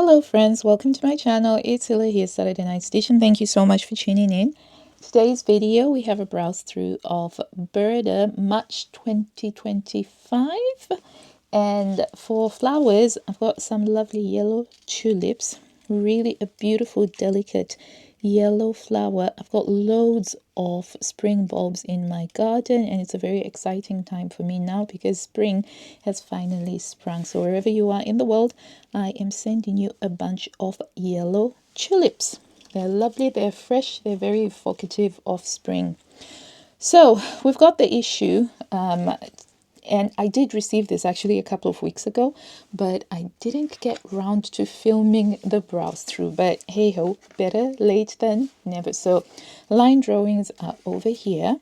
Hello friends, welcome to my channel. It's Hilla here, Saturday Night Station. Thank you so much for tuning in. Today's video, we have a browse through of Burda March 2025. And for flowers, I've got some lovely yellow tulips. Really a beautiful, delicate yellow flower. I've got loads of spring bulbs in my garden, and it's a very exciting time for me now because spring has finally sprung. So wherever you are in the world, I am sending you a bunch of yellow tulips. They're lovely, they're fresh, they're very evocative of spring. So we've got the issue, and I did receive this actually a couple of weeks ago, but I didn't get round to filming the browse through. But hey ho, better late than never. So line drawings are over here,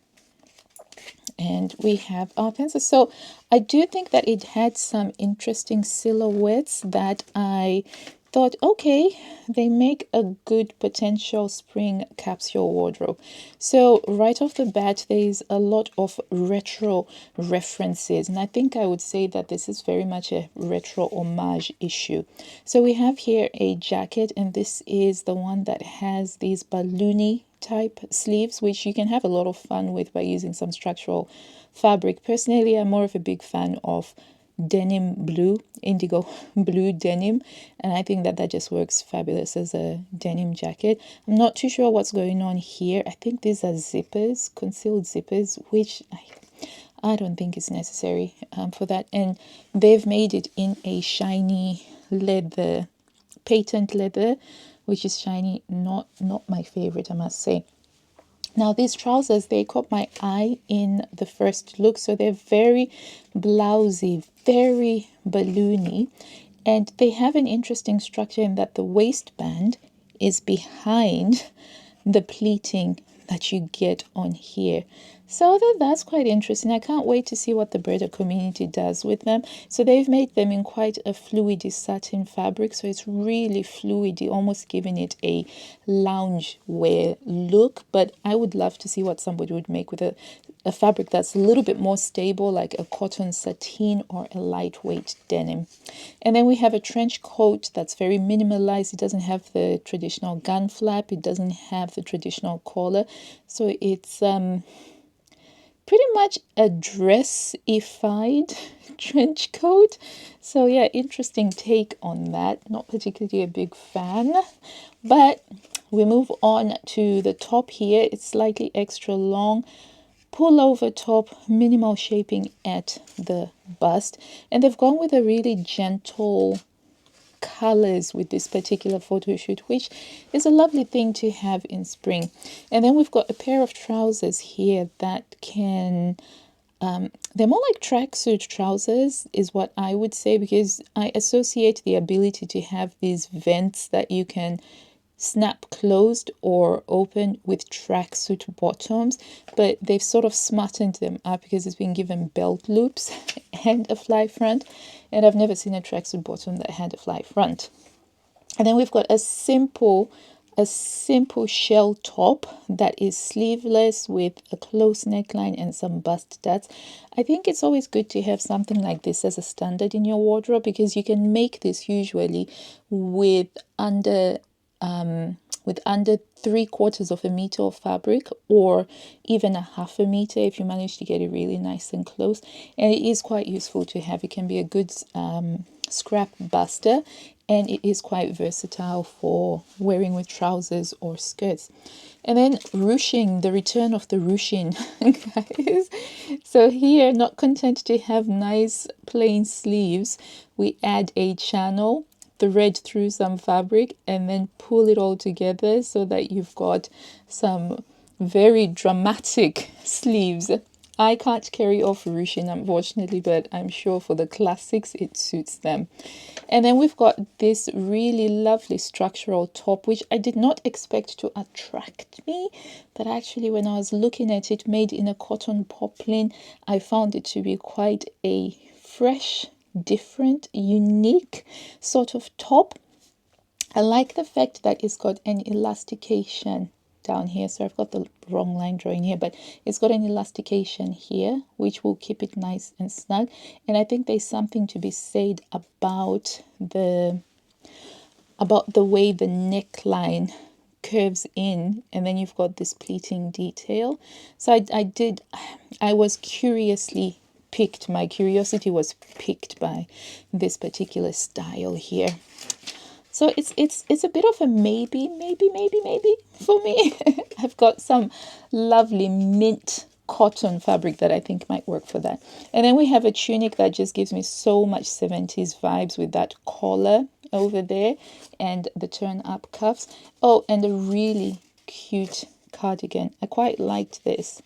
and we have our pencils. So I do think that it had some interesting silhouettes that I thought, okay, they make a good potential spring capsule wardrobe. So right off the bat, there's a lot of retro references, and I think I would say that this is very much a retro homage issue. So we have here a jacket, and this is the one that has these balloony type sleeves, which you can have a lot of fun with by using some structural fabric. Personally, I'm more of a big fan of denim blue, indigo blue denim, and I think that that just works fabulous as a denim jacket. I'm not too sure what's going on here. I think these are zippers, concealed zippers, which I don't think is necessary for that. And they've made it in a shiny leather, patent leather, which is shiny, not my favorite, I must say. Now these trousers, they caught my eye in the first look. So they're very blousy, very balloony, and they have an interesting structure in that the waistband is behind the pleating that you get on here. So that's quite interesting. I can't wait to see what the Burda community does with them. So they've made them in quite a fluidy satin fabric. So it's really fluidy, almost giving it a lounge wear look. But I would love to see what somebody would make with a fabric that's a little bit more stable, like a cotton sateen or a lightweight denim. And then we have a trench coat that's very minimalized. It doesn't have the traditional gun flap. It doesn't have the traditional collar. So it's pretty much a dressified trench coat. So yeah, interesting take on that. Not particularly a big fan, but we move on to the top here. It's slightly extra long, pullover top, minimal shaping at the bust, and they've gone with a really gentle colors with this particular photo shoot, which is a lovely thing to have in spring. And then we've got a pair of trousers here that can they're more like tracksuit trousers is what I would say, because I associate the ability to have these vents that you can snap closed or open with tracksuit bottoms, but they've sort of smartened them up because it's been given belt loops and a fly front, and I've never seen a tracksuit bottom that had a fly front. And then we've got a simple shell top that is sleeveless with a close neckline and some bust tats. I think it's always good to have something like this as a standard in your wardrobe, because you can make this usually with under 3/4 of a meter of fabric, or even a 1/2 meter if you manage to get it really nice and close. And it is quite useful to have. It can be a good scrap buster, and it is quite versatile for wearing with trousers or skirts. And then ruching, the return of the ruching, guys. So here, not content to have nice plain sleeves, we add a channel, thread through some fabric, and then pull it all together so that you've got some very dramatic sleeves. I can't carry off ruching, unfortunately, but I'm sure for the classics it suits them. And then we've got this really lovely structural top, which I did not expect to attract me, but actually when I was looking at it, made in a cotton poplin, I found it to be quite a fresh, different, unique sort of top. I like the fact that it's got an elastication down here. So I've got the wrong line drawing here, but it's got an elastication here, which will keep it nice and snug. And I think there's something to be said about the about the way the neckline curves in, and then you've got this pleating detail. So I was curiously picked, my curiosity was picked by this particular style here. So it's a bit of a maybe for me. I've got some lovely mint cotton fabric that I think might work for that. And then we have a tunic that just gives me so much 70s vibes with that collar over there and the turn up cuffs. Oh, and a really cute cardigan. I quite liked this.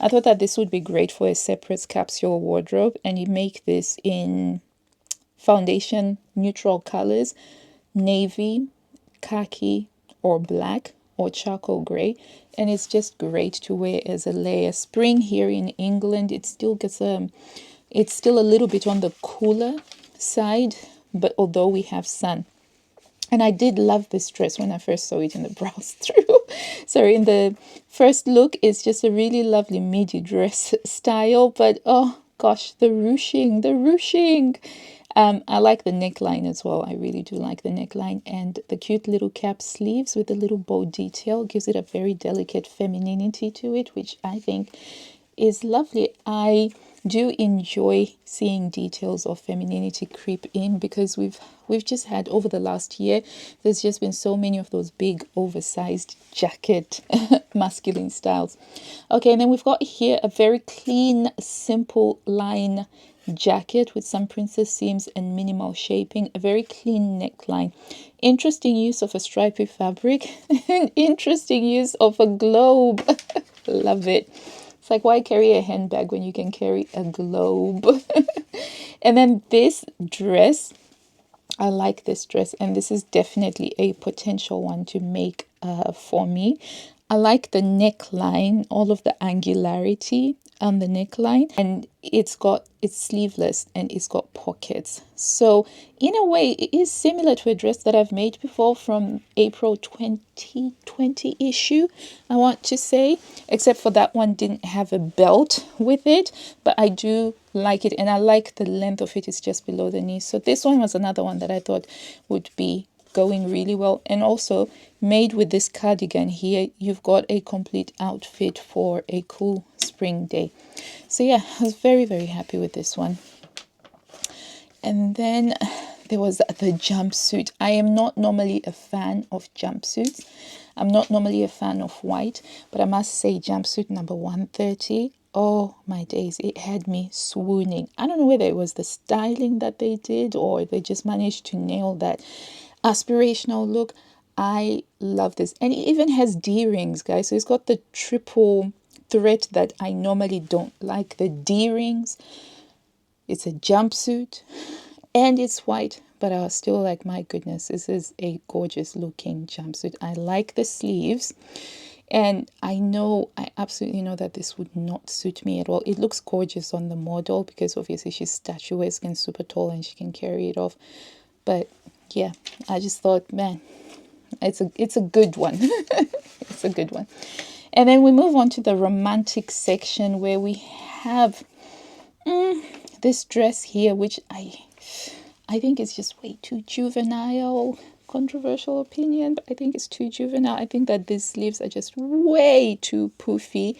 I thought that this would be great for a separate capsule wardrobe, and you make this in foundation neutral colors, navy, khaki, or black, or charcoal gray, and it's just great to wear as a layer. Spring here in England, it still gets it's still a little bit on the cooler side, but although we have sun. And I did love this dress when I first saw it in the browse through. Sorry, in the first look, it's just a really lovely midi dress style. But oh gosh, the ruching, the ruching. I like the neckline as well. I really do like the neckline, and the cute little cap sleeves with the little bow detail gives it a very delicate femininity to it, which I think is lovely. I do enjoy seeing details of femininity creep in, because we've just had, over the last year, there's just been so many of those big oversized jacket masculine styles. Okay, and then we've got here a very clean, simple line jacket with some princess seams and minimal shaping, a very clean neckline. Interesting use of a stripy fabric, and interesting use of a globe. Love it. It's like, why carry a handbag when you can carry a globe? And then this dress, I like this dress, and this is definitely a potential one to make for me. I like the neckline, all of the angularity on the neckline, and it's sleeveless and it's got pockets. So in a way, it is similar to a dress that I've made before from April 2020 issue, I want to say, except for that one didn't have a belt with it, but I do like it, and I like the length of it. It's just below the knee. So this one was another one that I thought would be going really well. And also made with this cardigan here, you've got a complete outfit for a cool spring day. So yeah, I was very, very happy with this one. And then there was the jumpsuit. I am not normally a fan of jumpsuits. I'm not normally a fan of white, but I must say jumpsuit number 130, oh my days, it had me swooning. I don't know whether it was the styling that they did or they just managed to nail that aspirational look. I love this. And it even has D-rings, guys. So it's got the triple threat that I normally don't like, the D-rings. It's a jumpsuit and it's white, but I was still like, my goodness, this is a gorgeous looking jumpsuit. I like the sleeves, and I absolutely know that this would not suit me at all. It looks gorgeous on the model because obviously she's statuesque and super tall and she can carry it off. But yeah, I just thought, man, it's a good one. It's a good one. And then we move on to the romantic section, where we have this dress here, which I think is just way too juvenile. Controversial opinion, but I think it's too juvenile. I think that these sleeves are just way too poofy,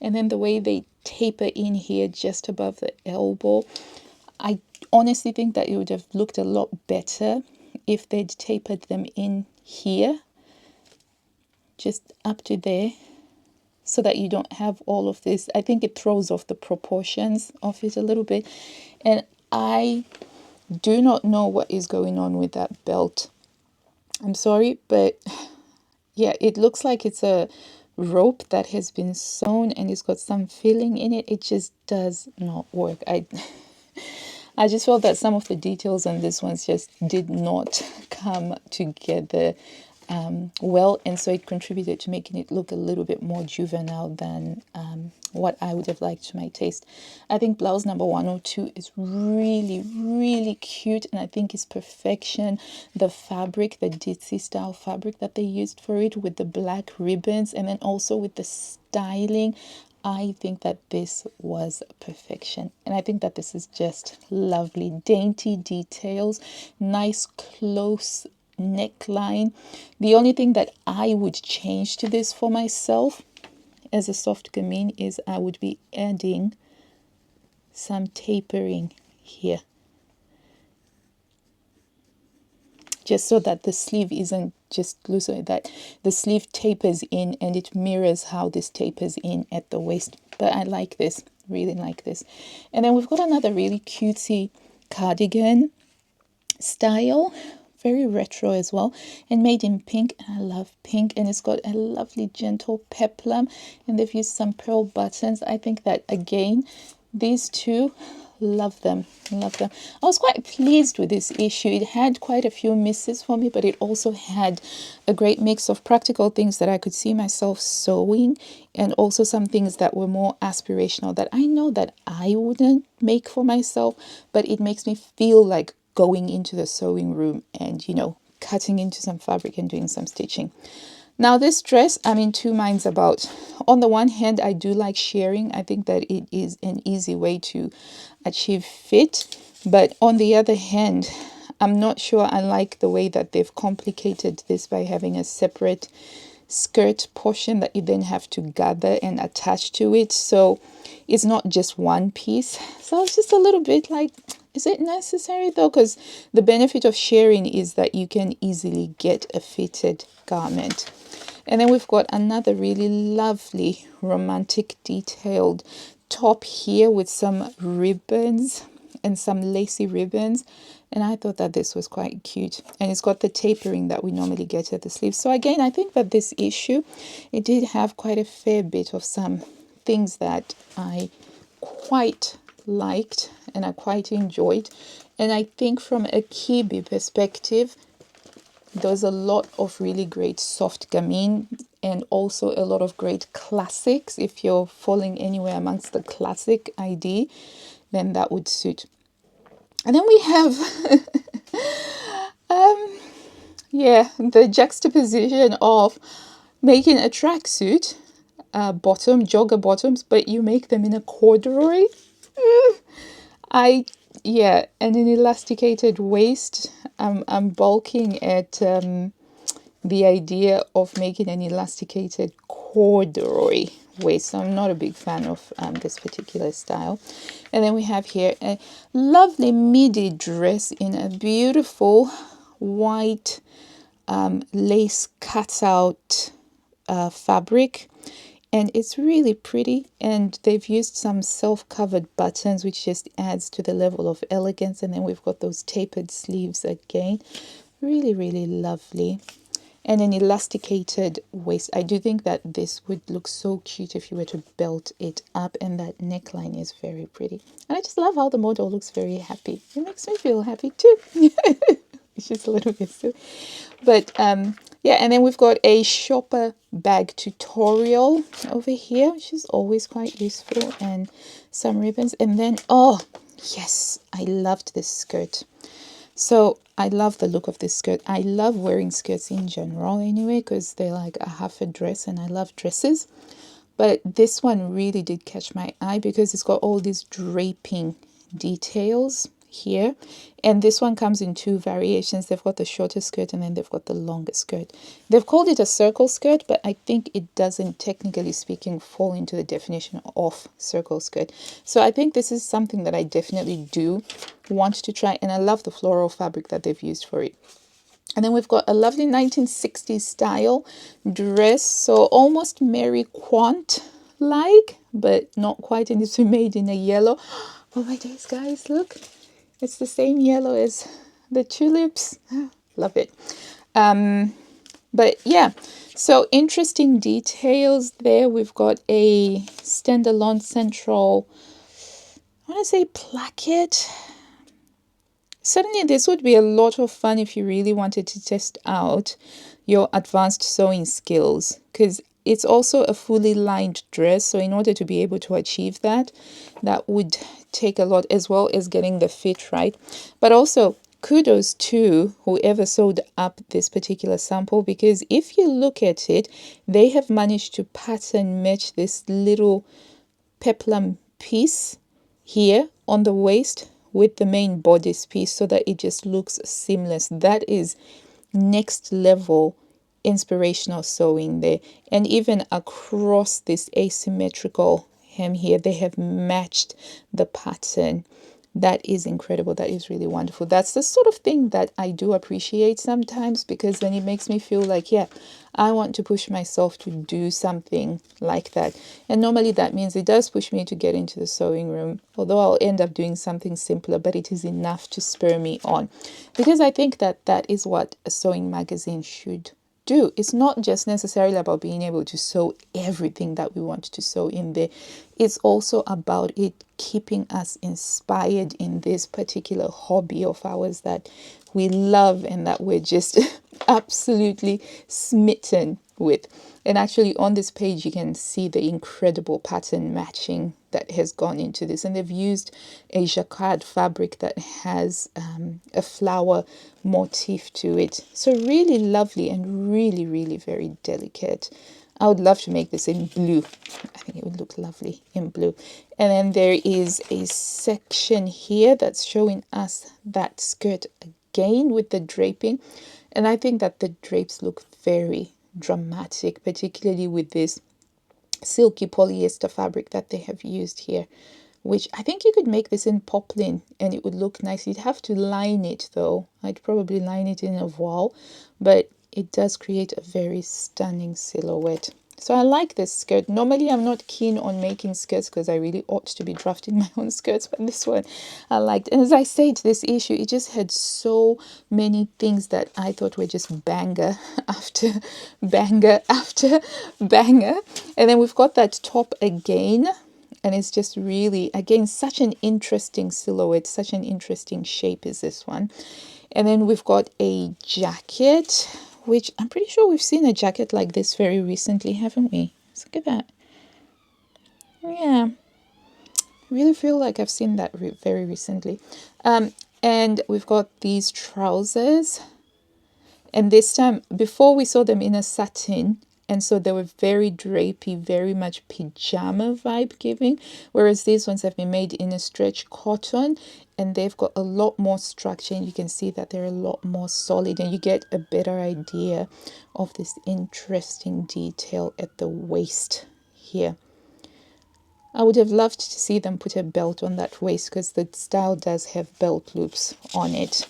and then the way they taper in here just above the elbow, I honestly think that it would have looked a lot better if they'd tapered them in here, just up to there, so that you don't have all of this. I think it throws off the proportions of it a little bit, and I do not know what is going on with that belt. I'm sorry, but yeah, it looks like it's a rope that has been sewn and it's got some filling in it. It just does not work. I just felt that some of the details on this ones just did not come together well, and so it contributed to making it look a little bit more juvenile than what I would have liked to my taste. I think blouse number 102 is really, really cute, and I think it's perfection. The fabric, the ditzy style fabric that they used for it, with the black ribbons, and then also with the styling, I think that this was perfection. And I think that this is just lovely. Dainty details, nice close neckline. The only thing that I would change to this for myself as a soft gamin is I would be adding some tapering here, just so that the sleeve isn't just loose, so that the sleeve tapers in and it mirrors how this tapers in at the waist. But I like this, really like this. And then we've got another really cutesy cardigan style, very retro as well, and made in pink. And I love pink, and it's got a lovely gentle peplum, and they've used some pearl buttons. I think that again, these two, love them, love them. I was quite pleased with this issue. It had quite a few misses for me, but it also had a great mix of practical things that I could see myself sewing, and also some things that were more aspirational that I know that I wouldn't make for myself, but it makes me feel like going into the sewing room and, you know, cutting into some fabric and doing some stitching. Now this dress, I'm in two minds about. On the one hand, I do like shearing. I think that it is an easy way to achieve fit. But on the other hand, I'm not sure I like the way that they've complicated this by having a separate skirt portion that you then have to gather and attach to it. So it's not just one piece. So it's just a little bit like, is it necessary though? Because the benefit of shearing is that you can easily get a fitted garment. And then we've got another really lovely romantic detailed top here with some ribbons and some lacy ribbons. And I thought that this was quite cute. And it's got the tapering that we normally get at the sleeves. So again, I think that this issue, it did have quite a fair bit of some things that I quite liked and I quite enjoyed. And I think from a kibi perspective, there's a lot of really great soft gamin and also a lot of great classics. If you're falling anywhere amongst the classic ID, then that would suit. And then we have the juxtaposition of making a tracksuit bottom, jogger bottoms, but you make them in a corduroy. And an elasticated waist. I'm balking at the idea of making an elasticated corduroy waist. So I'm not a big fan of this particular style. And then we have here a lovely midi dress in a beautiful white lace cutout fabric. And it's really pretty, and they've used some self-covered buttons, which just adds to the level of elegance. And then we've got those tapered sleeves again. Really, really lovely. And an elasticated waist. I do think that this would look so cute if you were to belt it up, and that neckline is very pretty. And I just love how the model looks very happy. It makes me feel happy too. It's just a little bit silly. But yeah, and then we've got a shopper bag tutorial over here, which is always quite useful, and some ribbons. And then, oh yes, I loved this skirt. So I love the look of this skirt. I love wearing skirts in general anyway, because they're like a half a dress, and I love dresses. But this one really did catch my eye because it's got all these draping details here. And this one comes in two variations. They've got the shorter skirt and then they've got the longer skirt. They've called it a circle skirt, but I think it doesn't, technically speaking, fall into the definition of circle skirt. So I think this is something that I definitely do want to try, and I love the floral fabric that they've used for it. And then we've got a lovely 1960s style dress, so almost Mary Quant like, but not quite, and it's made in a yellow. Oh my days, guys, look, it's the same yellow as the tulips. Love it. But yeah, so interesting details there. We've got a standalone central, I want to say, placket. Certainly this would be a lot of fun if you really wanted to test out your advanced sewing skills, because it's also a fully lined dress. So in order to be able to achieve that, that would take a lot, as well as getting the fit right. But also kudos to whoever sewed up this particular sample, because if you look at it, they have managed to pattern match this little peplum piece here on the waist with the main bodice piece so that it just looks seamless. That is next level inspirational sewing there. And even across this asymmetrical hem here, they have matched the pattern. That is incredible. That is really wonderful. That's the sort of thing that I do appreciate sometimes, because then it makes me feel like, yeah, I want to push myself to do something like that. And normally that means it does push me to get into the sewing room, although I'll end up doing something simpler, but it is enough to spur me on, because I think that that is what a sewing magazine should do. It's not just necessarily about being able to sew everything that we want to sew in there. It's also about it keeping us inspired in this particular hobby of ours that we love and that we're just absolutely smitten with. And actually on this page you can see the incredible pattern matching that has gone into this, and they've used a jacquard fabric that has a flower motif to it. So really lovely and really, really very delicate. I would love to make this in blue. I think it would look lovely in blue. And then there is a section here that's showing us that skirt again with the draping. And I think that the drapes look very dramatic, particularly with this silky polyester fabric that they have used here, which I think you could make this in poplin and it would look nice. You'd have to line it though. I'd probably line it in a voile, but it does create a very stunning silhouette. So I like this skirt. Normally I'm not keen on making skirts because I really ought to be drafting my own skirts, but this one I liked. And as I said, this issue, it just had so many things that I thought were just banger after banger after banger. And then we've got that top again. And it's just really, again, such an interesting silhouette, such an interesting shape is this one. And then we've got a jacket, which I'm pretty sure we've seen a jacket like this very recently, haven't we? Let's look at that. Yeah, I really feel like I've seen that very recently. And we've got these trousers. And this time, before we saw them in a satin, and so they were very drapey, very much pajama vibe giving. Whereas these ones have been made in a stretch cotton and they've got a lot more structure, and you can see that they're a lot more solid, and you get a better idea of this interesting detail at the waist here. I would have loved to see them put a belt on that waist because the style does have belt loops on it.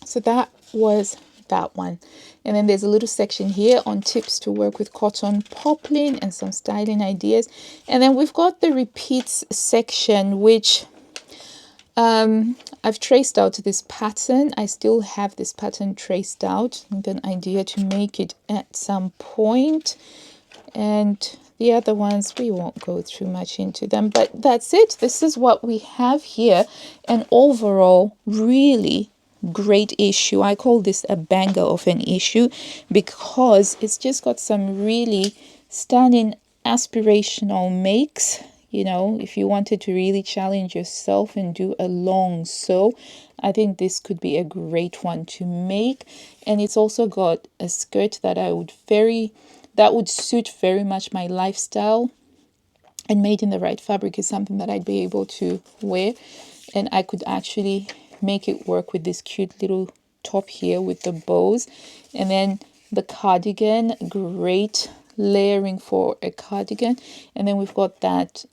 So that was that one. And then there's a little section here on tips to work with cotton poplin and some styling ideas. And then we've got the repeats section, which I've traced out this pattern. I still have this pattern traced out with an idea to make it at some point. And the other ones, we won't go too much into them, but that's it. This is what we have here. And overall, really great issue. I call this a banger of an issue because it's just got some really stunning aspirational makes. You know, if you wanted to really challenge yourself and do a long sew, I think this could be a great one to make. And it's also got a skirt that that would suit very much my lifestyle, and made in the right fabric is something that I'd be able to wear. And I could actually make it work with this cute little top here with the bows. And then the cardigan, great layering for a cardigan. And then we've got that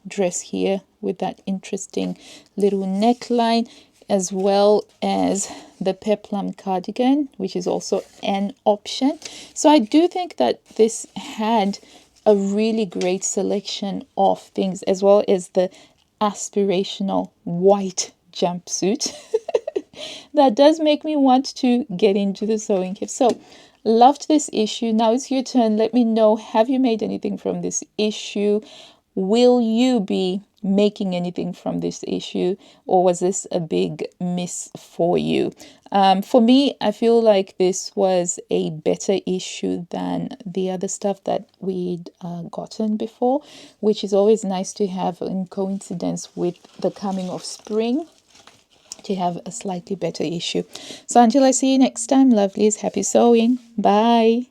dress here with that interesting little neckline, as well as the peplum cardigan, which is also an option. So I do think that this had a really great selection of things, as well as the aspirational white jumpsuit that does make me want to get into the sewing kit. So loved this issue. Now it's your turn. Let me know, have you made anything from this issue? Will you be making anything from this issue, or was this a big miss for you? For me, I feel like this was a better issue than the other stuff that we'd gotten before, which is always nice to have in coincidence with the coming of spring, to have a slightly better issue. So until I see you next time, lovelies, happy sewing. Bye.